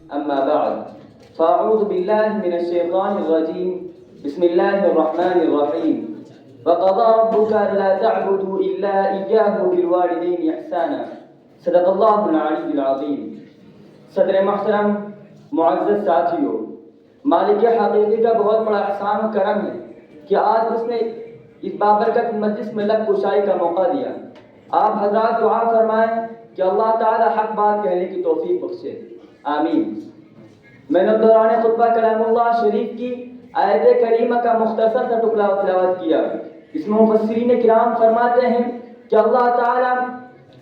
أما بعد فأعوذ بالله من الشيطان الرجيم بسم الله الرحمن الرحيم وقضى ربك ألا تعبدوا إلا إياه بالوالدين إحسانا صدق الله العلي العظيم. صدر محترم معزز ساتھیوں، مالک حقیقی کا بہت بڑا احسان و کرم ہے کہ آج اس نے اس بابرکت مجلس میں لب کشائی کا موقع دیا. آپ حضرات دعا فرمائیں کہ اللہ تعالی حق بات کہنے کی توفیق بخشے، آمین. میں نے دوران خطبہ کلام اللہ شریف کی آیت کریمہ کا مختصر سا ٹکڑا تلاوت کیا. اس میں مفسرین کرام فرماتے ہیں کہ اللہ تعالی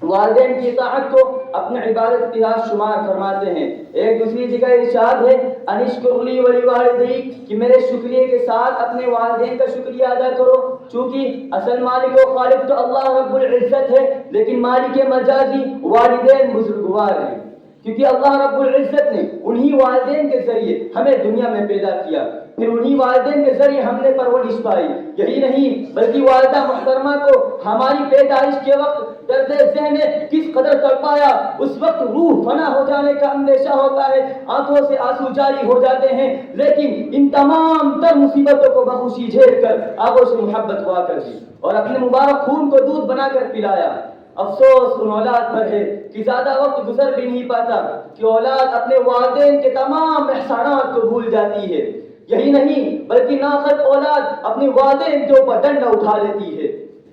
والدین کی اطاعت کو اپنے عبادت کا شمار فرماتے ہیں. ایک دوسری جگہ ارشاد ہے انشکر لی ولی والدیک، کہ میرے شکریہ کے ساتھ اپنے والدین کا شکریہ ادا کرو، چونکہ اصل مالک و خالق تو اللہ رب العزت ہے، لیکن مالک مجازی والدین بزرگوار ہیں، کیونکہ اللہ رب العزت نے انہی والدین کے ذریعے ہمیں دنیا میں پیدا کیا، پھر انہی والدین کے ذریعے ہم نے پرورش پائی. یہی نہیں بلکہ والدہ محترمہ کو ہماری پیدائش کے وقت درد ذہن نے کس قدر تڑپایا، اس وقت روح فنا ہو جانے کا اندیشہ ہوتا ہے، آنکھوں سے آنسو جاری ہو جاتے ہیں، لیکن ان تمام تر مصیبتوں کو بخوشی جھیل کر آگوں سے محبت ہوا کر دی اور اپنے مبارک خون کو دودھ بنا کر پلایا. افسوس ان اولاد پر ہے کہ زیادہ وقت گزر بھی نہیں پاتا کہ اولاد اپنے والدین کے تمام احسانات کو بھول جاتی ہے. یہی نہیں بلکہ نافرمان اولاد اپنے والدین کے اوپر ڈنڈا اٹھا لیتی ہے.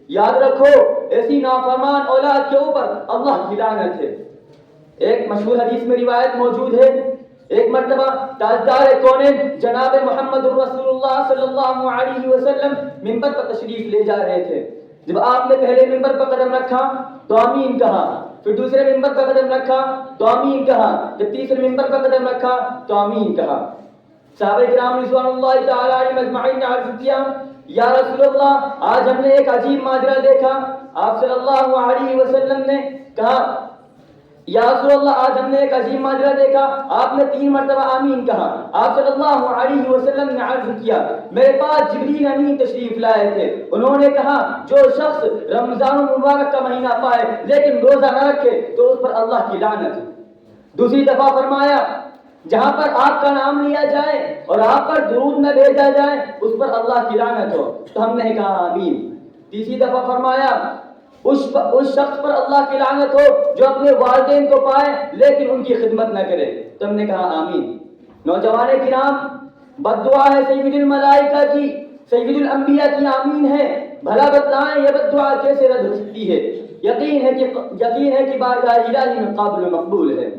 یاد رکھو ایسی نافرمان اولاد کے اوپر اللہ کی لعنت ہے. ایک مشہور حدیث میں روایت موجود ہے، ایک مرتبہ تاجدار کونین جناب محمد رسول اللہ صلی اللہ علیہ وسلم منبر پر تشریف لے جا رہے تھے. جب آپ نے پہلے منبر پر قدم رکھا تو آمین کہا، پھر دوسرے منبر پر قدم رکھا تو آمین کہا، جب تیسرے منبر پر قدم رکھا تو آمین کہا. صحابہ کرام رضوان اللہ تعالی علیہم اجمعین نے عرض کیا یا رسول اللہ آج ہم نے ایک عجیب ماجرا دیکھا. آپ صلی اللہ علیہ وسلم نے کہا یا رسول اللہ آج ہم نے ایک عجیب ماجرا دیکھا. آپ نے 3 مرتبہ آمین کہا. آپ صلی اللہ علیہ وسلم نے عرض کیا میرے پاس جبریل امین تشریف لائے تھے، انہوں نے کہا جو شخص رمضان المبارک کا مہینہ پائے لیکن روزہ نہ رکھے تو اس پر اللہ کی لعنت. دوسری دفعہ فرمایا جہاں پر آپ کا نام لیا جائے اور آپ پر درود نہ بھیجا جائے اس پر اللہ کی لعنت ہو، تو ہم نے کہا آمین. تیسری دفعہ فرمایا اس شخص پر اللہ کی لعنت ہو جو اپنے والدین کو پائے لیکن ان کی خدمت نہ کرے، تو ہم نے کہا آمین. نوجوان کرام، بد دعا ہے سید الملائکہ کی، سید الانبیاء کی آمین ہے. بھلا بتلائیں یہ بد دعا کیسے رد ہو سکتی ہے؟ یقین ہے کہ بارگاہ الہی میں قابل مقبول ہے.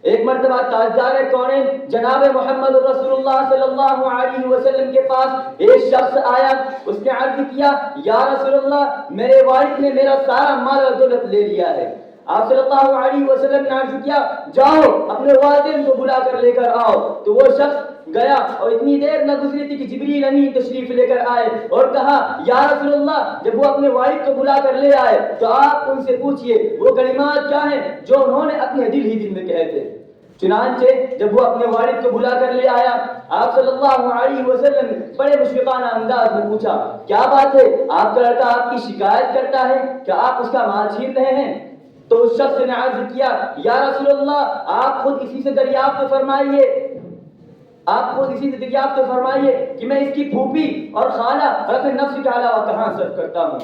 ایک مرتبہ تاجدار کونین جناب محمد رسول اللہ صلی اللہ علیہ وسلم کے پاس ایک شخص آیا. اس نے عرض کیا یا رسول اللہ میرے والد نے میرا سارا مال و دولت لے لیا ہے. آپ صلی اللہ علیہ وسلم نے عرض کیا جاؤ اپنے والدین کو بلا کر لے کر آؤ. تو وہ شخص گیا اور اتنی دیر نہ گزری تھی کہ جبریل امین تشریف لے کر آئے اور کہا یا رسول اللہ جب وہ اپنے والد کو بلا کر لے آئے تو آپ ان سے پوچھئے وہ کلمات کیا ہیں جو انہوں نے اپنے دل ہی دل میں کہے تھے. چنانچہ جب وہ اپنے والد کو بلا کر لے آیا آپ صلی اللہ علیہ وسلم نے بڑے مشفقانہ انداز میں پوچھا کیا بات ہے، آپ کا لڑکا آپ کی شکایت کرتا ہے کہ آپ اس کا مال چھین رہے ہیں؟ تو اس شخص نے عرض کیا یا رسول اللہ آپ خود اسی سے دریافت فرمائیے کہ میں اس کی پھوپھی اور خالہ اور اپنے نفس کے علاوہ کہاں صرف کرتا ہوں.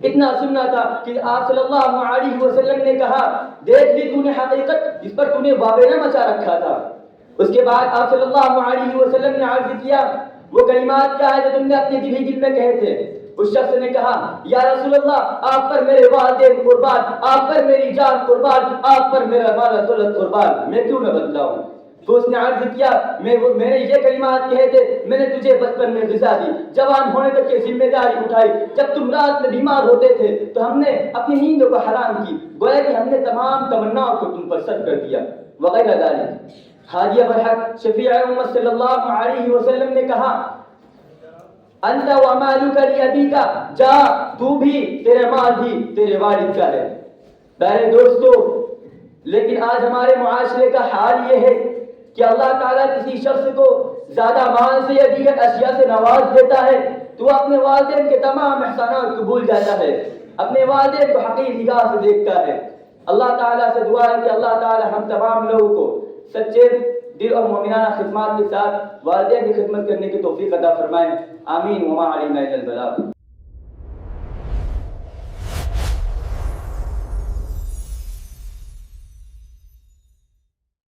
اتنا سننا تھا کہ آپ صلی اللہ علیہ وسلم نے کہا دیکھ لی تو نے حقیقت جس پر تو نے واویلا مچا رکھا تھا. اس کے بعد آپ صلی اللہ علیہ وسلم نے عرض کیا وہ کلمات کیا ہے جو تم نے اپنے دل ہی دل میں کہے تھے؟ اس شخص نے کہا یا رسول اللہ آپ پر میرے والدین قربان، آپ پر میری جان قربان، آپ پر میرا مال و دولت قربان، میں کیوں نہ بدلاؤں. تو اس نے عرض کیا میں نے یہ کلمات کہے تھے، میں نے تجھے بچپن میں غذا دی، جوان ہونے تک کی ذمہ داری اٹھائی، جب تم رات میں بیمار ہوتے تھے تو ہم نے اپنی نیندوں کو حرام کی، گویا کہ ہم نے تمام تمناؤں کو تم پر صرف کر دیا وغیرہ ذالک. حاجی برحق شفیع امت صلی اللہ علیہ وسلم نے کہا انت ومالک لابیک، جا تو بھی تیرے مال بھی تیرے والد کا ہے. پیارے دوستو، لیکن آج ہمارے معاشرے کا حال یہ ہے کہ اللہ تعالیٰ کسی شخص کو زیادہ مال سے یا دیگر اشیاء سے نواز دیتا ہے تو وہ اپنے والدین کے تمام احسانات کو بھول جاتا ہے، اپنے والدین کو حقیر نگاہ سے دیکھتا ہے. اللہ تعالیٰ سے دعا ہے کہ اللہ تعالیٰ ہم تمام لوگوں کو سچے دل اور مومنانہ خدمات کے ساتھ والدین کی خدمت کرنے کی توفیق عطا فرمائیں. آمین. وما علینا الا البلاغ.